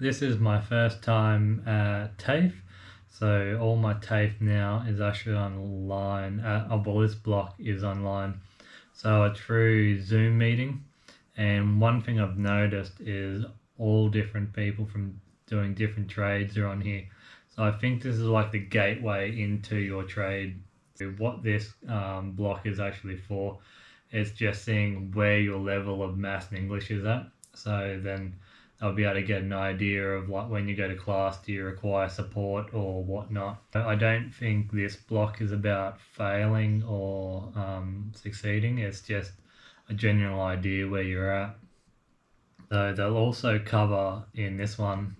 This is my first time at Tafe, so all my Tafe now is actually online. Well, this block is online, so it's through Zoom meeting. And one thing I've noticed is all different people from doing different trades are on here. So I think this is like the gateway into your trade. What this block is actually for, it's just seeing where your level of maths and English is at. So then I'll be able to get an idea of like when you go to class, do you require support or whatnot. I don't think this block is about failing or succeeding. It's just a general idea where you're at. So they'll also cover in this one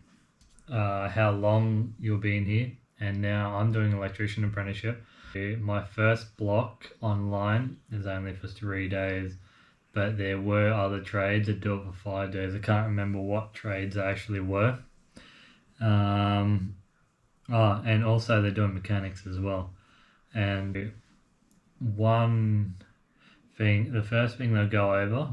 how long you'll be in here. And now I'm doing electrician apprenticeship. My first block online is only for 3 days, but there were other trades that do it for 5 days. I can't remember what trades they actually were. And also they're doing mechanics as well. And the first thing they'll go over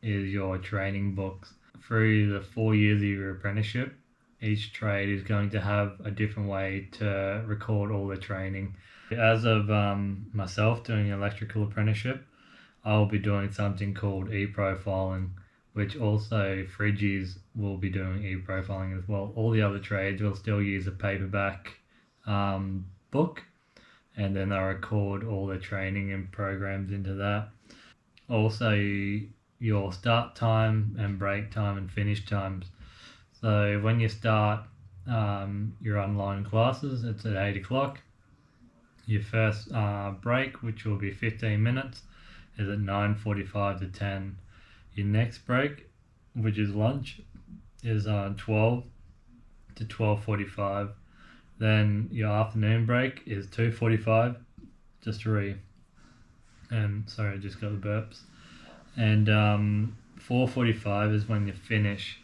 is your training books. Through the 4 years of your apprenticeship, each trade is going to have a different way to record all the training. As of myself doing electrical apprenticeship, I'll be doing something called e-profiling, which also fridgies will be doing e-profiling as well. All the other trades will still use a paperback book, and then they'll record all the training and programs into that. Also, your start time and break time and finish times. So when you start your online classes, it's at 8 o'clock. Your first break, which will be 15 minutes, is at 9:45 to 10. Your next break, which is lunch, is 12 to 12:45. Then your afternoon break is 2:45 to 3. And sorry, I just got the burps. And 4:45 is when you finish.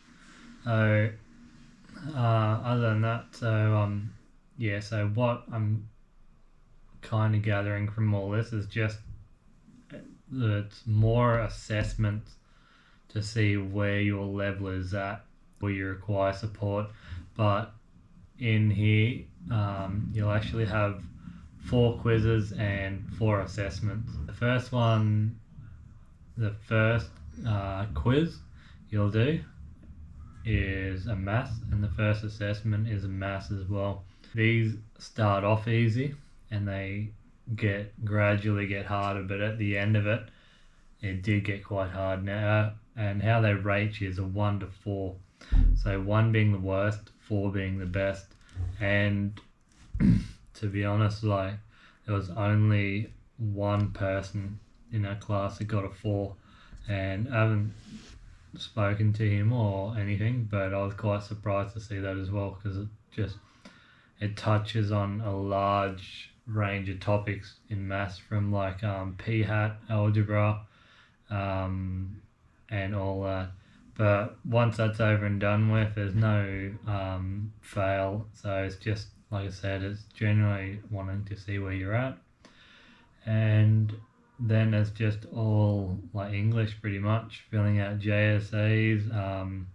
So other than that, so what I'm kind of gathering from all this is just that it's more assessment to see where your level is at, where you require support. But in here, you'll actually have 4 quizzes and 4 assessments. The first quiz you'll do is a maths, and the first assessment is a maths as well. These start off easy and they gradually get harder, but at the end of it, it did get quite hard now. And how they rate you is a 1 to 4. So 1 being the worst, 4 being the best. And to be honest, like, there was only one person in our class that got a 4, and I haven't spoken to him or anything, but I was quite surprised to see that as well, because it touches on a large range of topics in maths, from like p-hat, algebra, and all that. But once that's over and done with, there's no fail. So it's just, like I said, it's generally wanting to see where you're at. And then it's just all like English, pretty much, filling out JSAs,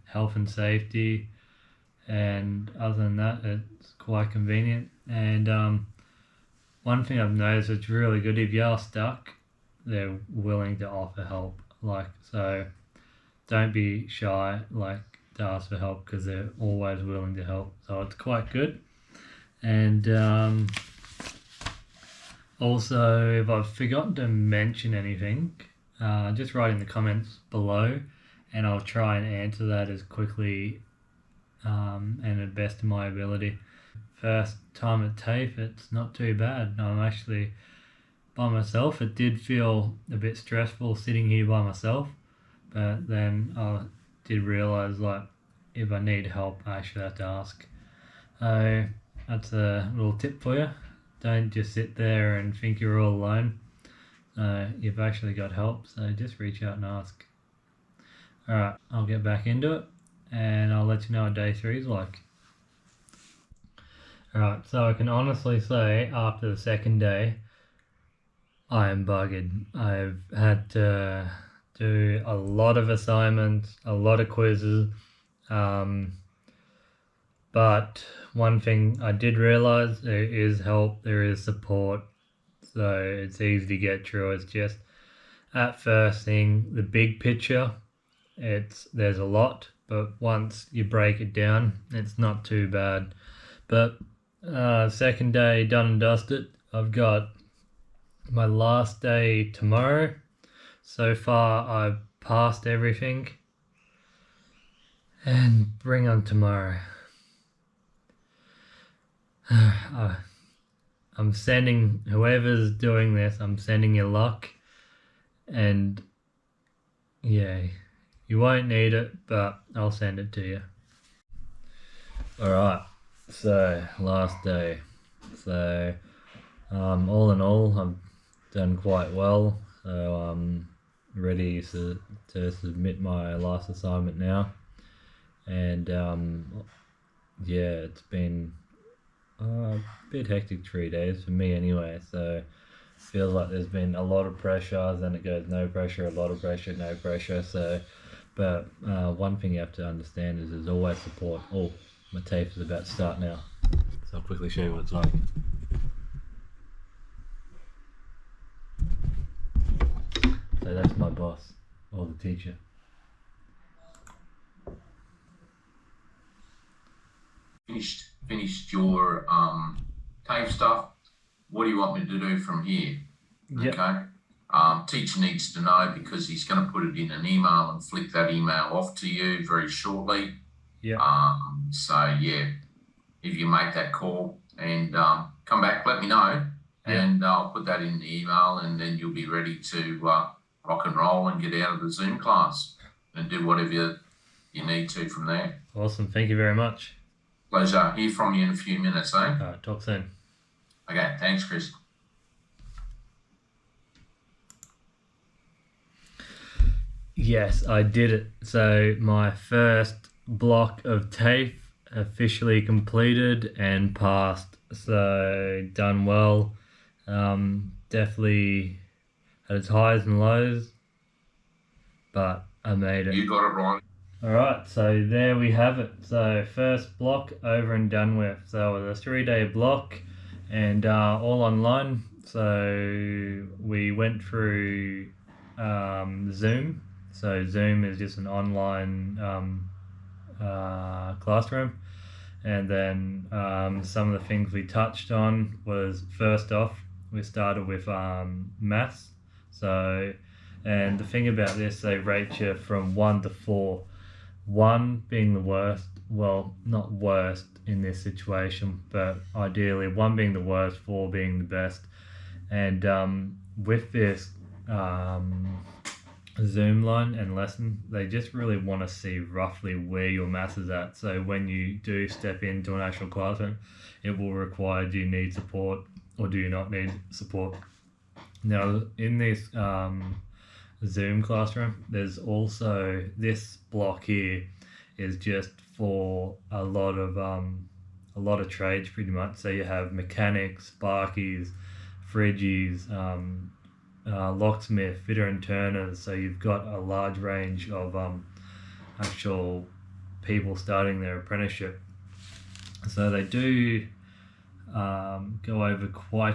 health and safety. And other than that, it's quite convenient. And one thing I've noticed, it's really good, if you are stuck, they're willing to offer help. Like, so don't be shy, like, to ask for help, because they're always willing to help. So it's quite good. And also, if I've forgotten to mention anything, just write in the comments below, and I'll try and answer that as quickly and at best of my ability. First time at TAFE, it's not too bad. I'm actually by myself. It did feel a bit stressful sitting here by myself, but then I did realise, like, if I need help, I actually have to ask. So that's a little tip for you. Don't just sit there and think you're all alone. You've actually got help, so just reach out and ask. Alright, I'll get back into it, and I'll let you know what day 3 is like. Alright, so I can honestly say, after the second day, I am buggered. I've had to do a lot of assignments, a lot of quizzes. But one thing I did realize, there is help, there is support, so it's easy to get through. It's just at first thing, the big picture, there's a lot, but once you break it down, it's not too bad. But second day done and dusted. I've got my last day tomorrow. So far I've passed everything, and bring on tomorrow. I'm sending whoever's doing this, I'm sending you luck, and yeah, you won't need it, but I'll send it to you. Alright, so last day. So all in all, I've done quite well, so I'm ready to submit my last assignment now. And yeah, it's been a bit hectic 3 days for me anyway, so feels like there's been a lot of pressure, then it goes no pressure, a lot of pressure, no pressure. So but one thing you have to understand is there's always support. Oh, my tape is about to start now, so I'll quickly show you what it's like. So that's my boss, or the teacher. Finished your TAFE stuff. What do you want me to do from here? Yep. Okay. Teacher needs to know, because he's going to put it in an email and flick that email off to you very shortly. Yeah. So yeah, if you make that call and come back, let me know, and I'll put that in the email, and then you'll be ready to rock and roll and get out of the Zoom class and do whatever you need to from there. Awesome. Thank you very much. Pleasure. Hear from you in a few minutes, eh? Alright, talk soon. Okay, thanks, Chris. Yes, I did it. So my first block of TAFE officially completed and passed. So done well. Definitely had its highs and lows, but I made it. You got it right. Alright, so there we have it. So first block over and done with. So it was a 3-day block, and all online. So we went through Zoom. So Zoom is just an online classroom. And then some of the things we touched on was, first off, we started with maths. So, and the thing about this, they rate you from 1 to 4. 1 being the worst, well, not worst in this situation, but ideally 1 being the worst, 4 being the best. And with this Zoom line and lesson, they just really want to see roughly where your maths is at. So when you do step into an actual classroom, it will require, do you need support or do you not need support? Now in this Zoom classroom, there's also this block here is just for a lot of trades pretty much. So you have mechanics, sparkies, fridgies, locksmith, fitter and turners. So you've got a large range of actual people starting their apprenticeship. So they do go over quite